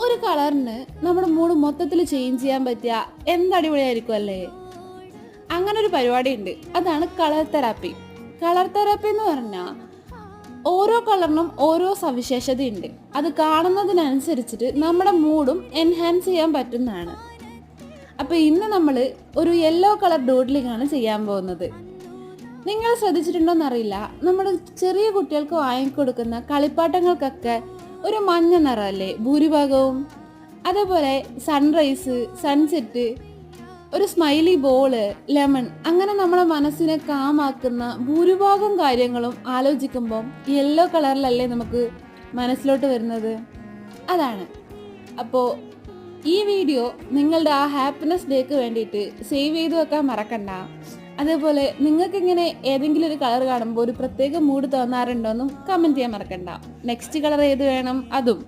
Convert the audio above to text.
ഒരു കളറിന് നമ്മുടെ മൂഡ് മൊത്തത്തിൽ ചേഞ്ച് ചെയ്യാൻ പറ്റിയ എന്ത് അടിപൊളിയായിരിക്കും അല്ലേ? അങ്ങനെ ഒരു പരിപാടി ഉണ്ട്. അതാണ് കളർ തെറാപ്പി. കളർ തെറാപ്പി എന്ന് പറഞ്ഞാൽ ഓരോ കളറിനും ഓരോ സവിശേഷതയുണ്ട്. അത് കാണുന്നതിനനുസരിച്ചിട്ട് നമ്മുടെ മൂഡും എൻഹാൻസ് ചെയ്യാൻ പറ്റുന്നതാണ്. അപ്പോൾ ഇന്ന് നമ്മൾ ഒരു യെല്ലോ കളർ ഡൂഡ്ലിംഗ് ആണ് ചെയ്യാൻ പോകുന്നത്. നിങ്ങൾ ശ്രദ്ധിച്ചിട്ടുണ്ടോയെന്നറിയില്ല, നമ്മുടെ ചെറിയ കുട്ടികൾക്ക് വാങ്ങിക്കൊടുക്കുന്ന കളിപ്പാട്ടങ്ങൾക്കൊക്കെ ഒരു മഞ്ഞ നിറമല്ലേ ഭൂരിഭാഗവും? അതേപോലെ സൺറൈസ്, സൺസെറ്റ്, ഒരു സ്മൈലി ബോള്, ലെമൺ, അങ്ങനെ നമ്മളെ മനസ്സിനെ കാമാക്കുന്ന ഭൂരിഭാഗം കാര്യങ്ങളും ആലോചിക്കുമ്പം യെല്ലോ കളറിലല്ലേ നമുക്ക് മനസ്സിലോട്ട് വരുന്നത്? അതാണ്. അപ്പോൾ ഈ വീഡിയോ നിങ്ങളുടെ ആ ഹാപ്പിനെസ് ഡേക്ക് വേണ്ടിയിട്ട് സേവ് ചെയ്ത് വെക്കാൻ മറക്കണ്ട. അതേപോലെ നിങ്ങൾക്കിങ്ങനെ ഏതെങ്കിലും ഒരു കളർ കാണുമ്പോൾ ഒരു പ്രത്യേക മൂഡ് തോന്നാറുണ്ടോയെന്നും കമൻറ്റ് ചെയ്യാൻ മറക്കണ്ട. നെക്സ്റ്റ് കളർ ഏത് വേണം അതും.